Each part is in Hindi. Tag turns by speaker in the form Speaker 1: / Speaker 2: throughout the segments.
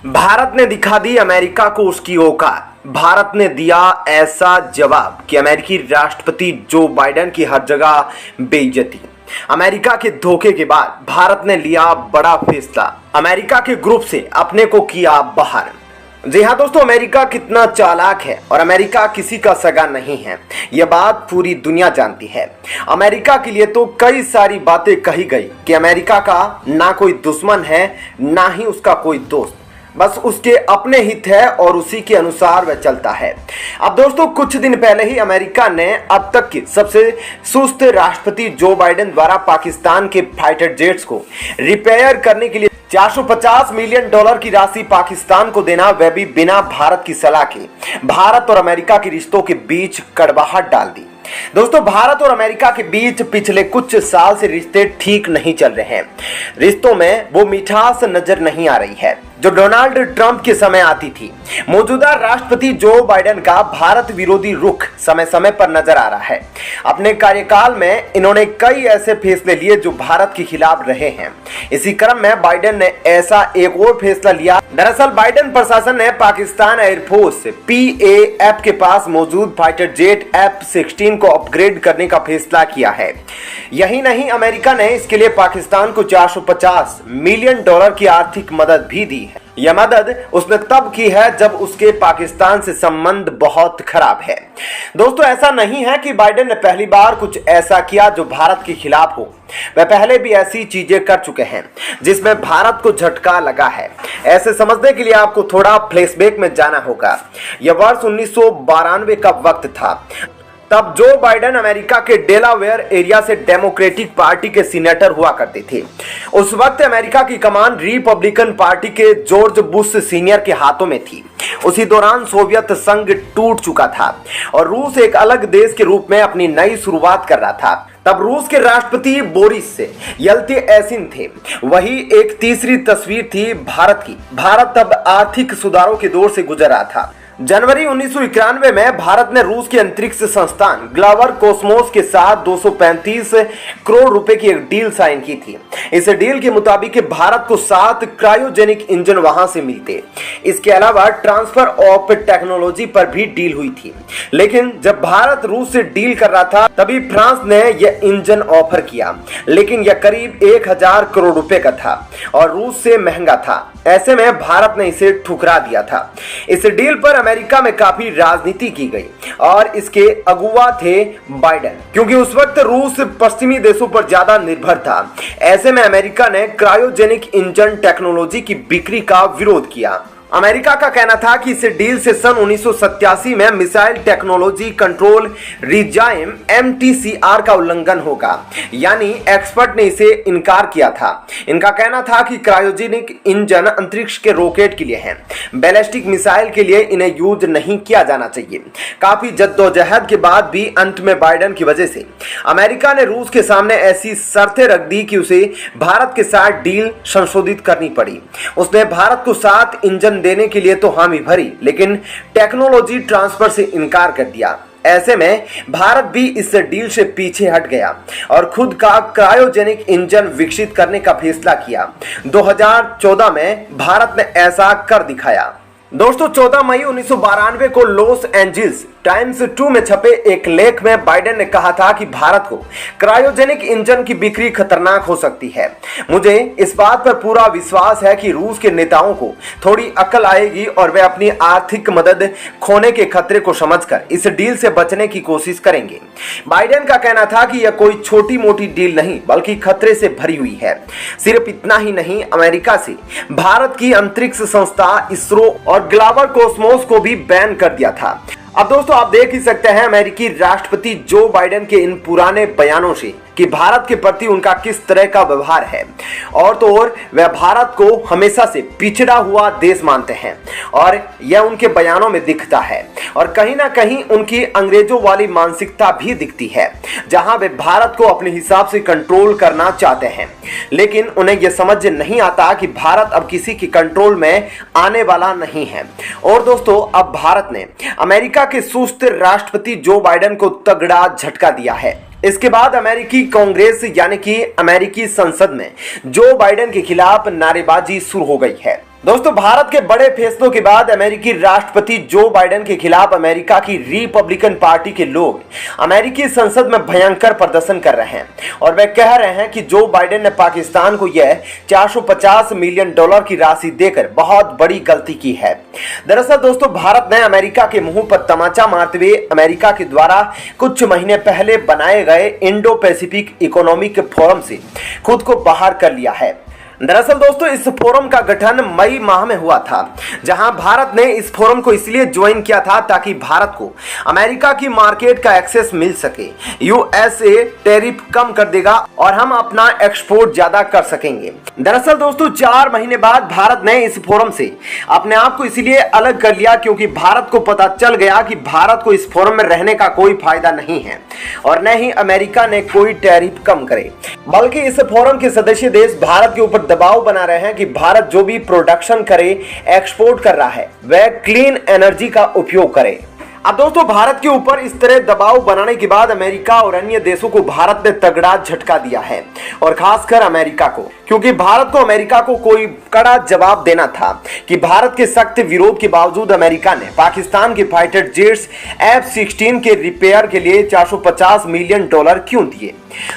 Speaker 1: भारत ने दिखा दी अमेरिका को उसकी औकात। भारत ने दिया ऐसा जवाब कि अमेरिकी राष्ट्रपति जो बाइडेन की हर जगह बेइज्जती। अमेरिका के धोखे के बाद भारत ने लिया बड़ा फैसला, अमेरिका के ग्रुप से अपने को किया बाहर। जी हाँ दोस्तों, अमेरिका कितना चालाक है और अमेरिका किसी का सगा नहीं है, यह बात पूरी दुनिया जानती है। अमेरिका के लिए तो कई सारी बातें कही गई कि अमेरिका का ना कोई दुश्मन है ना ही उसका कोई दोस्त, बस उसके अपने हित है और उसी के अनुसार वह चलता है। अब दोस्तों, कुछ दिन पहले ही अमेरिका ने अब तक की सबसे सुस्त राष्ट्रपति जो बाइडेन द्वारा पाकिस्तान के फाइटर जेट्स को रिपेयर करने के लिए $450 मिलियन की राशि पाकिस्तान को देना, वह भी बिना भारत की सलाह के, भारत और अमेरिका के रिश्तों के बीच कड़वाहट डाल दी। दोस्तों, भारत और अमेरिका के बीच पिछले कुछ साल से रिश्ते ठीक नहीं चल रहे हैं। रिश्तों में वो मिठास नजर नहीं आ रही है जो डोनाल्ड ट्रंप के समय आती थी। मौजूदा राष्ट्रपति जो बाइडेन का भारत विरोधी रुख समय समय पर नजर आ रहा है। अपने कार्यकाल में इन्होंने कई ऐसे फैसले लिए जो भारत के खिलाफ रहे हैं। इसी क्रम में बाइडेन ने ऐसा एक और फैसला लिया। दरअसल बाइडेन प्रशासन ने पाकिस्तान एयरफोर्स PAF के पास मौजूद फाइटर जेट F-16 को अपग्रेड करने का फैसला किया है। यही नहीं, अमेरिका ने इसके लिए पाकिस्तान को $450 मिलियन की आर्थिक मदद भी दी है। यह मदद उसने तब की है जब उसके पाकिस्तान से संबंध बहुत खराब है। दोस्तों, ऐसा नहीं है कि बाइडेन ने पहली बार कुछ ऐसा किया जो भारत के खिलाफ हो। वह पहले भी ऐसी चीजें कर चुके हैं जिसमें भारत को झटका लगा है। ऐसे समझने के लिए आपको थोड़ा फ्लैशबैक में जाना होगा। यह वर्ष 1992 का वक्त था। तब जो बाइडेन अमेरिका के डेलावेयर एरिया से डेमोक्रेटिक पार्टी के सीनेटर हुआ करते थे। उस वक्त अमेरिका की कमान रिपब्लिकन पार्टी के जॉर्ज बुश सीनियर के हाथों में थी। उसी दौरान सोवियत संघ टूट चुका था और रूस एक अलग देश के रूप में अपनी नई शुरुआत कर रहा था। तब रूस के राष्ट्रपति बोरिस येल्त्सिन थे। वही एक तीसरी तस्वीर थी भारत की। भारत तब आर्थिक सुधारों के दौर से गुजर रहा था। जनवरी 1991 में भारत ने रूस के अंतरिक्ष संस्थान ग्लोबल कॉस्मोस के साथ 235 करोड़ रुपए की एक डील साइन की थी। इस डील के मुताबिक भारत को 7 क्रायोजेनिक इंजन वहां से मिलते। इसके अलावा ट्रांसफर ऑफ टेक्नोलॉजी पर भी डील हुई थी। लेकिन जब भारत रूस से डील कर रहा था तभी फ्रांस ने यह इंजन ऑफर किया, लेकिन यह करीब 1000 करोड़ रुपए का था और रूस से महंगा था। ऐसे में भारत ने इसे ठुकरा दिया था। इस डील पर अमेरिका में काफी राजनीति की गई और इसके अगुवा थे बाइडेन, क्योंकि उस वक्त रूस पश्चिमी देशों पर ज्यादा निर्भर था। ऐसे में अमेरिका ने क्रायोजेनिक इंजन टेक्नोलॉजी की बिक्री का विरोध किया। अमेरिका का कहना था कि इस डील से सन 1987 में missile technology control regime MTCR का उल्लंघन होगा, यानी एक्सपर्ट ने इसे इनकार किया था। इनका कहना था कि क्रायोजेनिक इंजन अंतरिक्ष के रॉकेट के लिए हैं, बैलिस्टिक मिसाइल के लिए इन्हें यूज नहीं किया जाना चाहिए। काफी जद्दोजहद के बाद भी अंत में बाइडेन की वजह से अमेरिका ने रूस के सामने ऐसी शर्तें रख दी कि उसे भारत के साथ डील संशोधित करनी पड़ी। उसने भारत को 7 इंजन देने के लिए तो हामी भरी, लेकिन टेक्नोलॉजी ट्रांसफर से इनकार कर दिया। ऐसे में भारत भी इस डील से पीछे हट गया और खुद का क्रायोजेनिक इंजन विकसित करने का फैसला किया। 2014 में भारत ने ऐसा कर दिखाया। दोस्तों, 14 मई 1992 को लॉस एंजल्स टाइम्स 2 में छपे एक लेख में बाइडेन ने कहा था कि भारत को क्रायोजेनिक इंजन की बिक्री खतरनाक हो सकती है। मुझे इस बात पर पूरा विश्वास है कि रूस के नेताओं को थोड़ी अकल आएगी और वे अपनी आर्थिक मदद खोने के खतरे को समझकर इस डील से बचने की कोशिश करेंगे। बाइडेन का कहना था कि यह कोई छोटी मोटी डील नहीं बल्कि खतरे से भरी हुई है। सिर्फ इतना ही नहीं, अमेरिका से भारत की अंतरिक्ष संस्था इसरो और ग्लोबल कॉस्मोस को भी बैन कर दिया था। अब दोस्तों, आप देख ही सकते हैं अमेरिकी राष्ट्रपति जो बाइडेन के इन पुराने बयानों से कि भारत के प्रति उनका किस तरह का व्यवहार है। और तो और वह भारत को हमेशा से पिछड़ा हुआ देश मानते हैं और यह उनके बयानों में दिखता है। और कहीं ना कहीं उनकी अंग्रेजों वाली मानसिकता भी दिखती है, जहां वे भारत को अपने हिसाब से कंट्रोल करना चाहते हैं। लेकिन उन्हें यह समझ नहीं आता कि भारत अब किसी के कंट्रोल में आने वाला नहीं है। और दोस्तों, अब भारत ने अमेरिका के सुस्त राष्ट्रपति जो बाइडेन को तगड़ा झटका दिया है। इसके बाद अमेरिकी कांग्रेस यानी कि अमेरिकी संसद में जो बाइडेन के खिलाफ नारेबाजी शुरू हो गई है। दोस्तों, भारत के बड़े फैसलों के बाद अमेरिकी राष्ट्रपति जो बाइडेन के खिलाफ अमेरिका की रिपब्लिकन पार्टी के लोग अमेरिकी संसद में भयंकर प्रदर्शन कर रहे हैं और वे कह रहे हैं कि जो बाइडेन ने पाकिस्तान को यह $450 मिलियन की राशि देकर बहुत बड़ी गलती की है। दरअसल दोस्तों, भारत ने अमेरिका के मुंह पर तमाचा मारते हुए अमेरिका के द्वारा कुछ महीने पहले बनाए गए इंडो पैसिफिक इकोनॉमिक फोरम से खुद को बाहर कर लिया है। दरअसल दोस्तों, इस फोरम का गठन मई माह में हुआ था, जहां भारत ने इस फोरम को इसलिए ज्वाइन किया था ताकि भारत को अमेरिका की मार्केट का एक्सेस मिल सके। यूएसए टैरिफ कम कर देगा और हम अपना एक्सपोर्ट ज्यादा कर सकेंगे। दरअसल दोस्तों, 4 महीने बाद भारत ने इस फोरम से अपने आप को इसलिए अलग कर लिया क्योंकि भारत को पता चल गया कि भारत को इस फोरम में रहने का कोई फायदा नहीं है और न ही अमेरिका ने कोई टैरिफ कम करे, बल्कि इस फोरम के सदस्य देश भारत के ऊपर दबाव बना रहे हैं कि भारत जो भी प्रोडक्शन करे, एक्सपोर्ट कर रहा है, वह क्लीन एनर्जी का उपयोग करे। अब दोस्तों, भारत के ऊपर इस तरह दबाव बनाने के बाद अमेरिका और अन्य देशों को भारत ने तगड़ा झटका दिया है और खासकर अमेरिका को, क्योंकि भारत को अमेरिका को कोई कड़ा जवाब देना था कि भारत के सख्त विरोध के बावजूद अमेरिका ने पाकिस्तान के फाइटर जेट्स F-16 के रिपेयर के लिए $450 मिलियन क्यों दिए।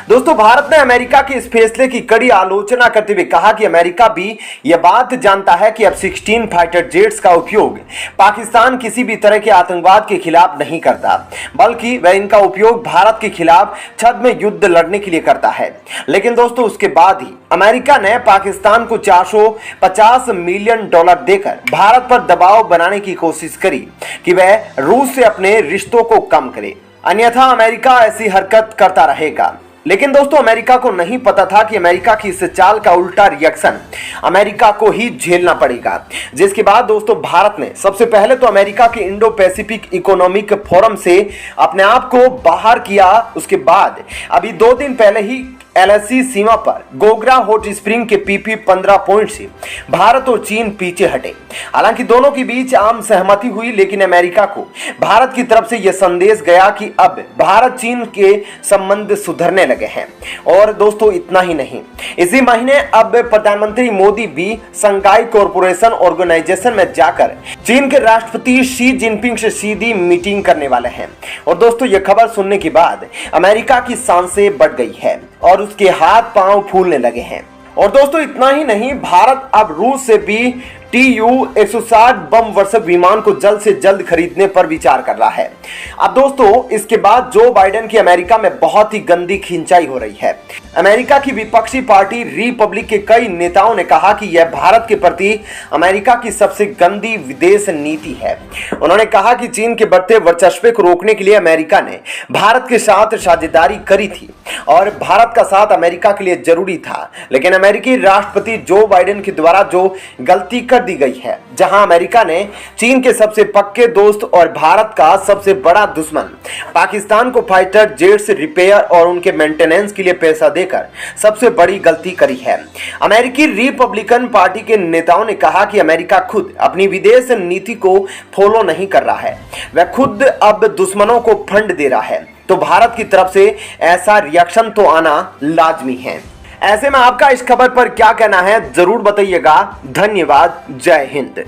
Speaker 1: दोस्तों, भारत ने अमेरिका के इस फैसले की कड़ी आलोचना करते हुए कहा कि अमेरिका भी यह बात जानता है कि F-16 फाइटर जेट्स का उपयोग पाकिस्तान किसी भी तरह के आतंकवाद के खिलाफ नहीं करता, बल्कि वह इनका उपयोग भारत के खिलाफ छद्म युद्ध लड़ने के लिए करता है। लेकिन दोस्तों, उसके बाद ही अमेरिका ने पाकिस्तान को $450 मिलियन देकर भारत पर दबाव बनाने की कोशिश करी कि वह रूस से अपने रिश्तों को कम करे, अन्यथा अमेरिका ऐसी हरकत करता रहेगा। लेकिन दोस्तों, अमेरिका को नहीं पता था कि अमेरिका की इस चाल का उल्टा रिएक्शन अमेरिका को ही झेलना पड़ेगा, जिसके बाद दोस्तों भारत ने सबसे पहले तो अमेरिका के इंडो पैसिफिक इकोनॉमिक फोरम से अपने आप को बाहर किया। उसके बाद अभी 2 दिन पहले ही LAC सीमा पर गोगरा हॉट स्प्रिंग के PP 15 पॉइंट से भारत और चीन पीछे हटे। हालांकि दोनों के बीच आम सहमति हुई, लेकिन अमेरिका को भारत की तरफ से यह संदेश गया कि अब भारत चीन के संबंध सुधरने लगे हैं। और दोस्तों, इतना ही नहीं, इसी महीने अब प्रधानमंत्री मोदी भी शंघाई कोऑपरेशन ऑर्गेनाइजेशन में जाकर चीन के राष्ट्रपति शी जिनपिंग से सीधी मीटिंग करने वाले हैं। और दोस्तों, यह खबर सुनने के बाद अमेरिका की सांसें बढ़ गई है और उसके हाथ पांव फूलने लगे हैं। और दोस्तों, इतना ही नहीं, भारत अब रूस से भी TU-160 बम वर्षक विमान को जल्द से जल्द खरीदने पर विचार कर रहा है। अब दोस्तों, इसके बाद जो बाइडेन की अमेरिका में बहुत ही गंदी खिंचाई हो रही है। अमेरिका की विपक्षी पार्टी रिपब्लिक के कई नेताओं ने कहा कि यह भारत के प्रति अमेरिका की सबसे गंदी विदेश नीति है। उन्होंने कहा कि चीन के बढ़ते वर्चस्व को रोकने के लिए अमेरिका ने भारत के साथ साझेदारी करी थी और भारत का साथ अमेरिका के लिए जरूरी था। लेकिन अमेरिकी राष्ट्रपति जो बाइडेन के द्वारा जो गलती कर दी गई है, जहां अमेरिका ने चीन के सबसे पक्के दोस्त और भारत का सबसे बड़ा दुश्मन पाकिस्तान को फाइटर जेट्स रिपेयर और उनके मेंटेनेंस के लिए पैसा देकर सबसे बड़ी गलती करी है। अमेरिकी रिपब्लिकन पार्टी के नेताओं ने कहा कि अमेरिका खुद अपनी विदेश नीति को फॉलो नहीं कर रहा है, वह खुद अब दुश्मनों को फंड दे रहा है। तो भारत की तरफ से ऐसा रिएक्शन तो आना लाजमी है। ऐसे में आपका इस खबर पर क्या कहना है, जरूर बताइएगा। धन्यवाद। जय हिंद।